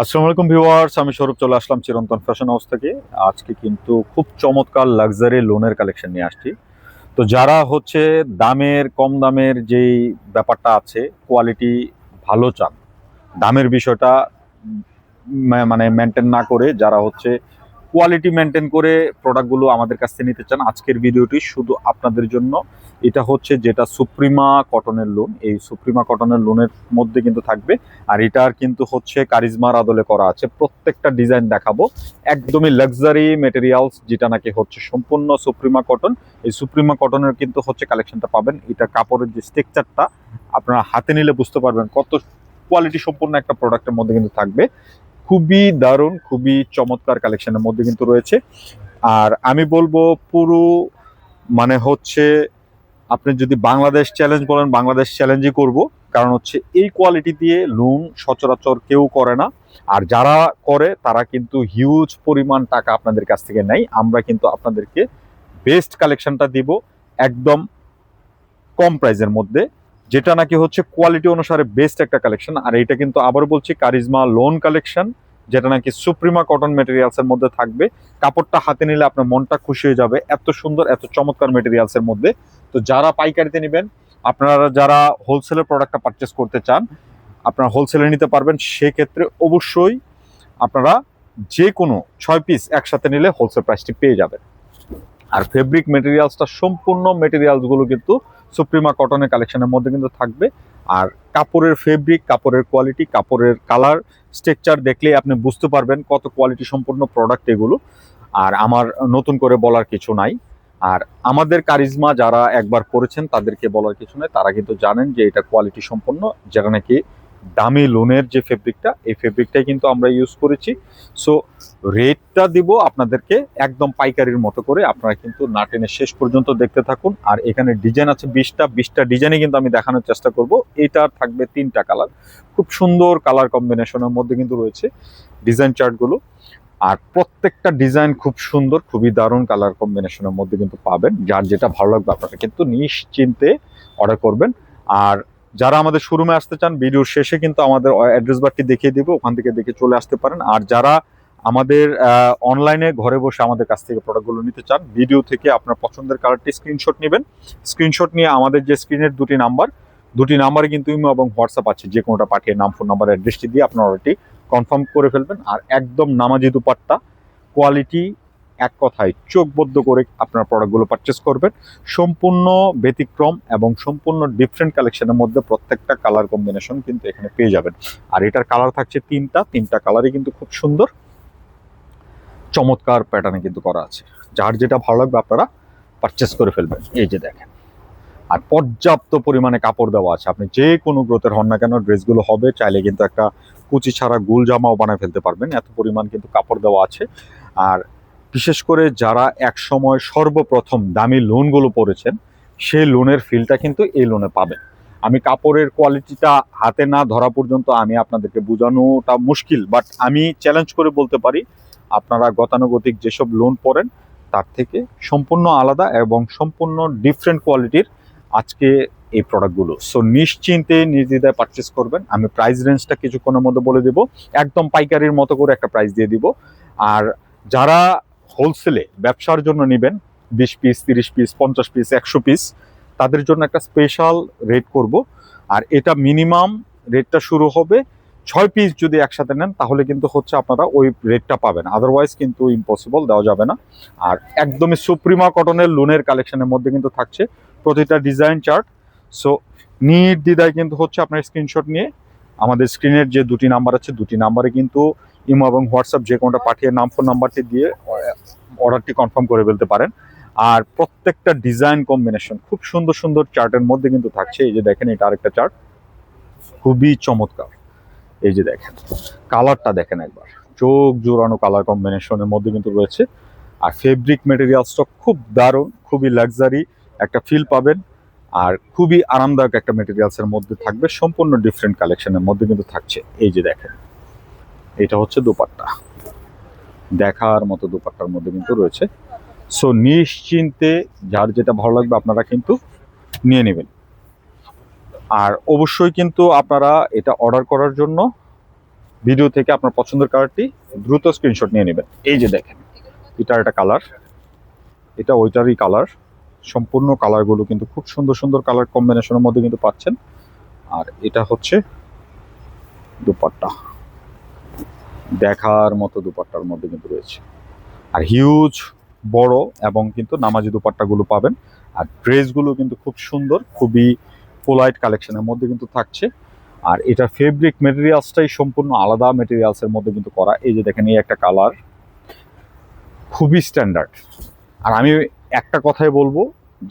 আসসালামু আলাইকুম ভিউয়ার্স, আমি স্বরূপ চলে আসলাম চিরন্তন ফ্যাশন হাউস থেকে। আজকে কিন্তু খুব চমৎকার লাক্সারি লোনের কালেকশন নিয়ে আসছি। তো যারা হচ্ছে কম দামের যেই ব্যাপারটা আছে, কোয়ালিটি ভালো চান, দামের বিষয়টা মানে মেনটেন না করে যারা হচ্ছে কোয়ালিটি মেনটেন করে প্রোডাক্টগুলো আমাদের কাছ থেকে নিতে চান, আজকের ভিডিওটি শুধু আপনাদের জন্য। এটা হচ্ছে যেটা সুপ্রিমা কটনের লোন, এই সুপ্রিমা কটনের লোনের মধ্যে কিন্তু থাকবে। আর এটার কিন্তু হচ্ছে কারিজমার আদলে করা আছে। প্রত্যেকটা ডিজাইন দেখাবো, একদমই লাক্সারি মেটেরিয়ালস, যেটা নাকি হচ্ছে সম্পূর্ণ সুপ্রিমা কটন। এই সুপ্রিমা কটনের কিন্তু হচ্ছে কালেকশনটা পাবেন। এটা কাপড়ের যে স্ট্রাকচারটা আপনারা হাতে নিলে বুঝতে পারবেন কত কোয়ালিটি সম্পূর্ণ একটা প্রোডাক্টের মধ্যে কিন্তু থাকবে। খুবই দারুণ, খুবই চমৎকার কালেকশনের মধ্যে কিন্তু রয়েছে। আর আমি বলবো পুরো মানে হচ্ছে আপনি যদি বাংলাদেশ চ্যালেঞ্জ বলেন, বাংলাদেশ চ্যালেঞ্জই করব। কারণ হচ্ছে এই কোয়ালিটি দিয়ে লোন সচরাচর কেউ করে না। আর যারা করে তারা কিন্তু হিউজ পরিমাণ টাকা আপনাদের কাছ থেকে নেয়। আমরা কিন্তু আপনাদেরকে বেস্ট কালেকশনটা দিব একদম কম প্রাইসের মধ্যে, যেটা নাকি হচ্ছে কোয়ালিটি অনুসারে বেস্ট একটা কালেকশন। আর এটা কিন্তু আবার বলছি কারিজমা লোন কালেকশন, যেটা নাকি সুপ্রিমা কটন মেটেরিয়ালস এর মধ্যে থাকবে। কাপড়টা হাতে নিলে আপনার মনটা খুশি হয়ে যাবে, এত সুন্দর এত চমৎকার মেটেরিয়ালস এর মধ্যে। তো যারা পাইকারিতে নেবেন, আপনারা যারা হোলসেলের প্রোডাক্টটা পারচেস করতে চান, আপনারা হোলসেলে নিতে পারবেন। সেক্ষেত্রে অবশ্যই আপনারা যে কোনো 6 পিস একসাথে নিলে হোলসেল প্রাইসটি পেয়ে যাবেন। আর ফেব্রিক মেটেরিয়ালসটা সম্পূর্ণ মেটেরিয়ালসগুলো কিন্তু সুপ্রিমা কটনের কালেকশনের মধ্যে কিন্তু থাকবে। আর কাপড়ের ফেব্রিক, কাপড়ের কোয়ালিটি, কাপড়ের কালার স্ট্রাকচার দেখলেই আপনি বুঝতে পারবেন কত কোয়ালিটি সম্পূর্ণ প্রোডাক্ট এগুলো। আর আমার নতুন করে বলার কিছু নাই। আর আমাদের কারিজমা যারা একবার পড়েছেন তাদেরকে বলার কিছু নেই, তারা কিন্তু জানেন যে এটা কোয়ালিটি সম্পন্ন, যেটা নাকি দামি লোনের যে ফেব্রিকটা, এই ফেব্রিকটাই কিন্তু আমরা ইউজ করেছি। সো রেটটা দিব আপনাদেরকে একদম পাইকারির মতো করে, আপনারা কিন্তু না টেনে শেষ পর্যন্ত দেখতে থাকুন। আর এখানে ডিজাইন আছে 20টা ডিজাইনে কিন্তু আমি দেখানোর চেষ্টা করব। এটা থাকবে 3টা কালার, খুব সুন্দর কালার কম্বিনেশনের মধ্যে কিন্তু রয়েছে ডিজাইন চার্টগুলো। আর প্রত্যেকটা ডিজাইন খুব সুন্দর, খুবই দারুণ কালার কম্বিনেশনের মধ্যে কিন্তু পাবেন। যার যেটা ভালো লাগবে আপনারা কিন্তু নিশ্চিন্তে অর্ডার করবেন। আর যারা আমাদের শোরুমে আসতে চান, ভিডিওর শেষে কিন্তু আমাদের অ্যাড্রেস বারটি দেখিয়ে দিব, ওখান থেকে দেখে চলে আসতে পারেন। আর যারা আমাদের অনলাইনে ঘরে বসে আমাদের কাছ থেকে প্রোডাক্টগুলো নিতে চান, ভিডিও থেকে আপনার পছন্দের কালারটি স্ক্রিনশট নেবেন। স্ক্রিনশট নিয়ে আমাদের যে স্ক্রিনের দুটি নাম্বারে কিন্তু ইমো এবং হোয়াটসঅ্যাপ আছে, যে কোনোটা পাঠিয়ে নাম, ফোন নাম্বার, অ্যাড্রেসটি দিয়ে আপনার অর্ডারটি কনফার্ম করে ফেলবেন। আর একদম নামাজি দুপাট্টা কোয়ালিটি, এক কথায় চোখ বদ্ধ করে আপনার প্রোডাক্টগুলো পারচেস করবেন। সম্পূর্ণ ব্যতিক্রম এবং সম্পূর্ণ ডিফারেন্ট কালেকশনের মধ্যে প্রত্যেকটা কালার কম্বিনেশন কিন্তু এখানে পেয়ে যাবেন। আর এটার কালার থাকছে তিনটা কালারই কিন্তু খুব সুন্দর চমৎকার প্যাটার্নে কিন্তু করা আছে। যার যেটা ভালো লাগবে আপনারা পারচেস করে ফেলবেন। এই যে দেখেন, আর পর্যাপ্ত পরিমাণে কাপড় দেওয়া আছে। আপনি যে কোনো গ্রোথের হন না কেন, ড্রেসগুলো হবে, চাইলে কিন্তু একটা কুচি ছাড়া গুল জামাও বানায় ফেলতে পারবেন, এত পরিমাণ কিন্তু কাপড় দেওয়া আছে। আর বিশেষ করে যারা এক সময় সর্বপ্রথম দামি লোনগুলো পড়েছেন, সেই লোনের ফিলটা কিন্তু এই লোনে পাবেন। আমি কাপড়ের কোয়ালিটিটা হাতে না ধরা পর্যন্ত আমি আপনাদেরকে বোঝানোটা মুশকিল, বাট আমি চ্যালেঞ্জ করে বলতে পারি আপনারা গতানুগতিক যেসব লোন পড়েন তার থেকে সম্পূর্ণ আলাদা এবং সম্পূর্ণ ডিফারেন্ট কোয়ালিটির আজকে এই প্রোডাক্টগুলো। সো নিশ্চিন্তে নির্দ্বিধায় পারচেস করবেন। আমি প্রাইস রেঞ্জটা কিছুক্ষণের মধ্যে বলে দেব, একদম পাইকারির মতো করে একটা প্রাইস দিয়ে দিব। আর যারা হোলসেলে ব্যবসার জন্য নেবেন, 20 পিস, 30 পিস, 50 পিস, 100 পিস, তাদের জন্য একটা স্পেশাল রেট করব। আর এটা মিনিমাম রেটটা শুরু হবে 6 পিস যদি একসাথে নেন, তাহলে কিন্তু হচ্ছে আপনারা ওই রেটটা পাবেন, আদারওয়াইজ কিন্তু ইম্পসিবল, দেওয়া যাবে না। আর একদমই সুপ্রিমা কটনের লোনের কালেকশনের মধ্যে কিন্তু থাকছে প্রতিটা ডিজাইন চার্ট। সো নির্দ্বিধায় কিন্তু হচ্ছে আপনার স্ক্রিনশট নিয়ে আমাদের স্ক্রিনের যে দুটি নাম্বার আছে, দুটি নাম্বারে কিন্তু ইমো এবং হোয়াটসঅ্যাপ যে কোনোটা পাঠিয়ে নাম, ফোন নাম্বারটি দিয়ে অর্ডারটি কনফার্ম করে ফেলতে পারেন। আর প্রত্যেকটা ডিজাইন কম্বিনেশন খুব সুন্দর সুন্দর চার্টের মধ্যে কিন্তু থাকছে। এই যে দেখেন, এটা আরেকটা চার্ট, খুবই চমৎকার। এই যে দেখেন, কালারটা দেখেন একবার, চোখ জোড়ানো কালার কম্বিনেশনের মধ্যে কিন্তু রয়েছে। আর ফেব্রিক মেটেরিয়ালসটা খুব দারুণ, খুবই লাক্সারি একটা ফিল পাবেন। আর খুবই আরামদায়ক একটা মেটেরিয়ালসের মধ্যে থাকবে, সম্পূর্ণ ডিফারেন্ট কালেকশনের মধ্যে কিন্তু থাকছে। এই যে দেখেন, এটা হচ্ছে দোপাট্টা, দেখার মতো দোপাট্টার মধ্যে কিন্তু রয়েছে। সো নিশ্চিন্তে যার যেটা ভালো লাগবে আপনারা কিন্তু নিয়ে নেবেন। আর অবশ্যই কিন্তু আপনারা এটা অর্ডার করার জন্য ভিডিও থেকে আপনার পছন্দের কালারটি দ্রুত স্ক্রিনশট নিয়ে নেবেন। এই যে দেখেন, এটার একটা কালার, এটা ওইটারই কালার। সম্পূর্ণ কালারগুলো কিন্তু খুব সুন্দর সুন্দর কালার কম্বিনেশনের মধ্যে কিন্তু পাচ্ছেন। আর এটা হচ্ছে দুপাট্টা, দেখার মতো দুপাট্টার মধ্যে কিন্তু রয়েছে। আর হিউজ বড় এবং কিন্তু নামাজি দুপাট্টাগুলো পাবেন। আর ড্রেসগুলো কিন্তু খুব সুন্দর, খুবই পোলাইট কালেকশনের মধ্যে কিন্তু থাকছে। আর এটা ফেব্রিক মেটেরিয়ালসটাই সম্পূর্ণ আলাদা মেটেরিয়ালসের মধ্যে কিন্তু করা। এই যে দেখেন, এই একটা কালার খুবই স্ট্যান্ডার্ড। আর আমি একটা কথাই বলবো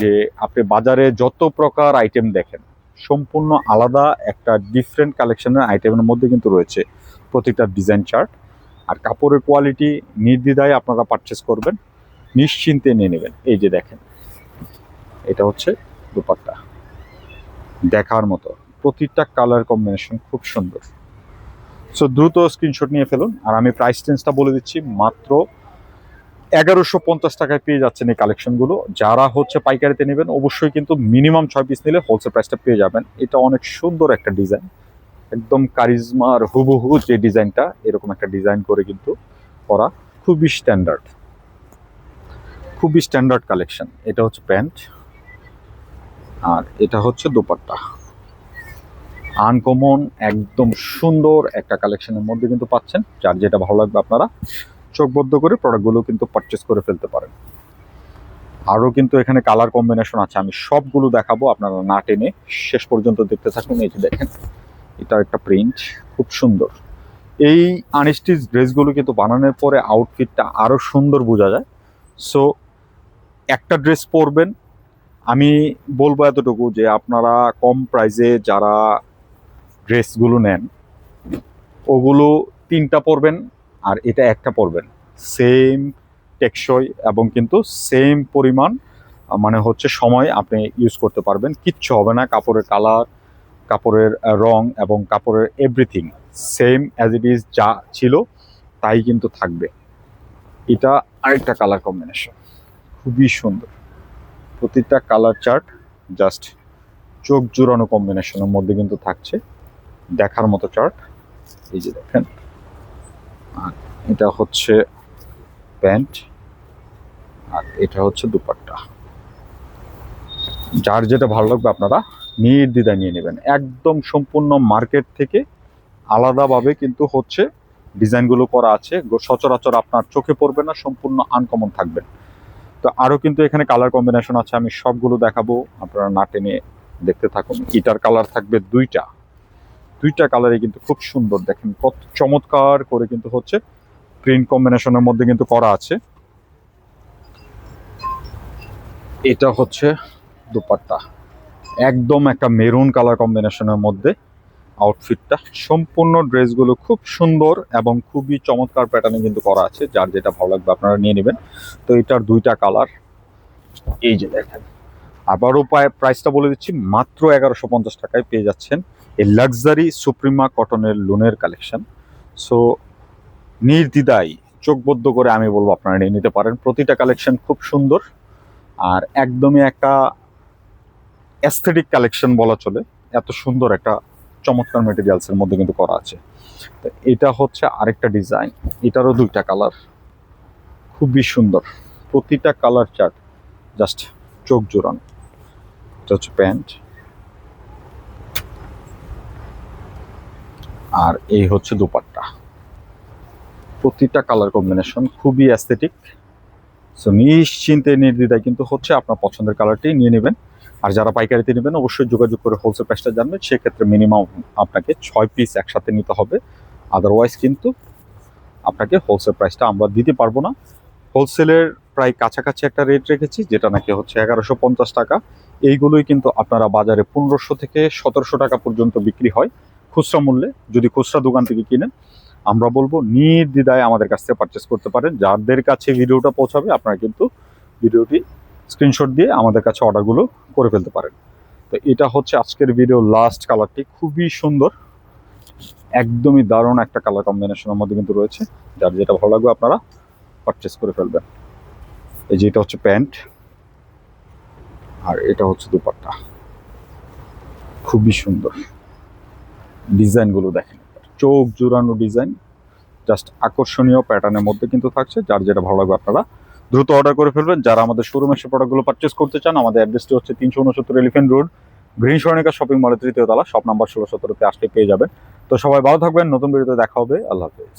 যে আপনি বাজারে যত প্রকার আইটেম দেখেন, সম্পূর্ণ আলাদা একটা ডিফারেন্ট কালেকশনের আইটেমের মধ্যে কিন্তু রয়েছে প্রতিটা ডিজাইন চার্ট। আর কাপড়ের কোয়ালিটি নির্দ্বিধায় আপনারা পারচেস করবেন, নিশ্চিন্তে নিয়ে নেবেন। এই যে দেখেন, এটা হচ্ছে দুপাট্টা, দেখার মতো প্রতিটা কালার কম্বিনেশন খুব সুন্দর। সো দ্রুত স্ক্রিনশট নিয়ে ফেলুন। আর আমি প্রাইস রেঞ্জটা বলে দিচ্ছি, মাত্র 1150 টাকায় পেয়ে যাচ্ছেন এই কালেকশনগুলো। যারা হচ্ছে পাইকারিতে নেবেন অবশ্যই কিন্তু মিনিমাম 6 পিস নিলে হোলসেল প্রাইসটা পেয়ে যাবেন। এটা অনেক সুন্দর একটা ডিজাইন, একদম কারিজমার হুবহু যে ডিজাইনটা, এরকম একটা ডিজাইন করে কিন্তু করা, খুবই স্ট্যান্ডার্ড, খুবই স্ট্যান্ডার্ড কালেকশন। এটা হচ্ছে প্যান্ট, আর এটা হচ্ছে দোপাট্টা। আনকমন একদম সুন্দর একটা কালেকশনের মধ্যে কিন্তু পাচ্ছেন। যার যেটা ভালো লাগবে আপনারা চোখ বদ্ধ করে প্রোডাক্টগুলো কিন্তু পারচেস করে ফেলতে পারেন। আরও কিন্তু এখানে কালার কম্বিনেশন আছে, আমি সবগুলো দেখাবো, আপনারা না টেনে শেষ পর্যন্ত দেখতে থাকুন। এই যে দেখেন, এটা একটা প্রিন্ট, খুব সুন্দর। এই আনস্টিচ ড্রেসগুলো কিন্তু বানানোর পরে আউটফিটটা আরও সুন্দর বোঝা যায়। সো একটা ড্রেস পরবেন, আমি বলবো এতটুকু যে আপনারা কম প্রাইসে যারা ড্রেসগুলো নেন, ওগুলো 3টা পরবেন আর এটা একটা পরবেন, সেম টেকসই এবং কিন্তু সেম পরিমাণ মানে হচ্ছে সময় আপনি ইউজ করতে পারবেন, কিচ্ছু হবে না। কাপড়ের কালার, কাপড়ের রং এবং কাপড়ের everything same as it is, যা ছিল তাই কিন্তু থাকবে। এটা আরেকটা কালার কম্বিনেশন, খুবই সুন্দর। প্রতিটা কালার চার্ট জাস্ট চোখ জুড়ানো কম্বিনেশনের মধ্যে কিন্তু থাকছে, দেখার মতো চার্ট। এই যে দেখেন, আর এটা হচ্ছে প্যান্ট, আর এটা হচ্ছে দুপাট্টা। যার যেটা ভালো লাগবে আপনারা নির্দ্বিধায় নিয়ে নেবেন। একদম সম্পূর্ণ মার্কেট থেকে আলাদাভাবে কিন্তু হচ্ছে ডিজাইনগুলো করা আছে, সচরাচর আপনার চোখে পড়বে না, সম্পূর্ণ আনকমন থাকবেন। তো আরও কিন্তু এখানে কালার কম্বিনেশন আছে, আমি সবগুলো দেখাবো, আপনারা না টেনে দেখতে থাকুন। এটার কালার থাকবে দুইটা, দুইটা কালারে কিন্তু খুব সুন্দর, দেখেন কত চমৎকার করে কিন্তু হচ্ছে প্রিন্ট কম্বিনেশনের মধ্যে কিন্তু করা আছে। এটা হচ্ছে দুপাট্টা, একদম একটা মেরুন কালার কম্বিনেশনের মধ্যে আউটফিটটা। সম্পূর্ণ ড্রেসগুলো খুব সুন্দর এবং খুবই চমৎকার প্যাটার্নে কিন্তু করা আছে, যার যেটা ভালো লাগবে আপনারা নিয়ে নেবেন। তো এটার দুইটা কালার, এই যে দেখেন। আবারও প্রাইসটা বলে দিচ্ছি, মাত্র 1150 টাকায় পেয়ে যাচ্ছেন এই লাক্সারি সুপ্রিমা কটনের লুনের কালেকশন। সো নির্দ্বিধায় চোখবদ্ধ করে আমি বলবো আপনারা নিয়ে নিতে পারেন। প্রতিটা কালেকশন খুব সুন্দর আর একদমই একটা অ্যাস্থেটিক কালেকশন বলা চলে, এত সুন্দর একটা চমৎকার মেটেরিয়ালসের মধ্যে কিন্তু করা আছে। তো এটা হচ্ছে আরেকটা ডিজাইন, এটারও দুইটা কালার, খুবই সুন্দর। প্রতিটা কালার চার্ট জাস্ট চোখ জোড়ানো। এটা হচ্ছে প্যান্ট, আর এই হচ্ছে দুপাট্টা। প্রতিটা কালার কম্বিনেশন খুবই অ্যাস্থেটিক। সো নিশ্চিন্তে নির্দ্বিধায় কিন্তু হচ্ছে আপনার পছন্দের কালারটি নিয়ে নেবেন। আর যারা পাইকারিতে নেবেন অবশ্যই যোগাযোগ করে হোলসেল প্রাইসটা জানবেন। সেক্ষেত্রে মিনিমাম আপনাকে 6 পিস একসাথে নিতে হবে, আদারওয়াইজ কিন্তু আপনাকে হোলসেল প্রাইসটা আমরা দিতে পারবো না। হোলসেলের প্রায় কাছাকাছি একটা রেট রেখেছি, যেটা নাকি হচ্ছে 1150 টাকা। এইগুলোই কিন্তু আপনারা বাজারে 1500 থেকে 1700 টাকা পর্যন্ত বিক্রি হয় খুচরা মূল্যে। যদি খুচরা দোকান থেকে কিনেন, আমরা বলবো নির্দ্বিধায় আমাদের কাছ থেকে পারচেস করতে পারেন। যাদের কাছে ভিডিওটা পৌঁছাবে আপনারা কিন্তু ভিডিওটি স্ক্রিনশট দিয়ে আমাদের কাছে অর্ডারগুলো করে ফেলতে পারেন। তো এটা হচ্ছে আজকের ভিডিও লাস্ট কালারটি, খুবই সুন্দর, একদমই দারুণ একটা কালার কম্বিনেশনের মধ্যে কিন্তু রয়েছে। যার যেটা ভালো লাগবে আপনারা পারচেস করে ফেলবেন। এই যে এটা হচ্ছে প্যান্ট, আর এটা হচ্ছে দুপাট্টা, খুবই সুন্দর। ডিজাইনগুলো দেখেন, চোখ জুড়ানো ডিজাইন, জাস্ট আকর্ষণীয় প্যাটার্নের মধ্যে কিন্তু থাকছে। যার যেটা ভালো লাগবে আপনারা দ্রুত অর্ডার করে ফেলবেন। যারা আমাদের শোরুমে এসে প্রোডাক্টগুলো পারচেস করতে চান, আমাদের অ্যাড্রেসটি হচ্ছে 369 এলিফ্যান্ট রোড, গ্রিন সরণিকা শপিং মলের 3য় তলা, শপ নাম্বার 16-17 আসলে পেয়ে যাবেন। তো সবাই ভালো থাকবেন, নতুন ভিডিওতে দেখা হবে, আল্লাহ হাফেজ।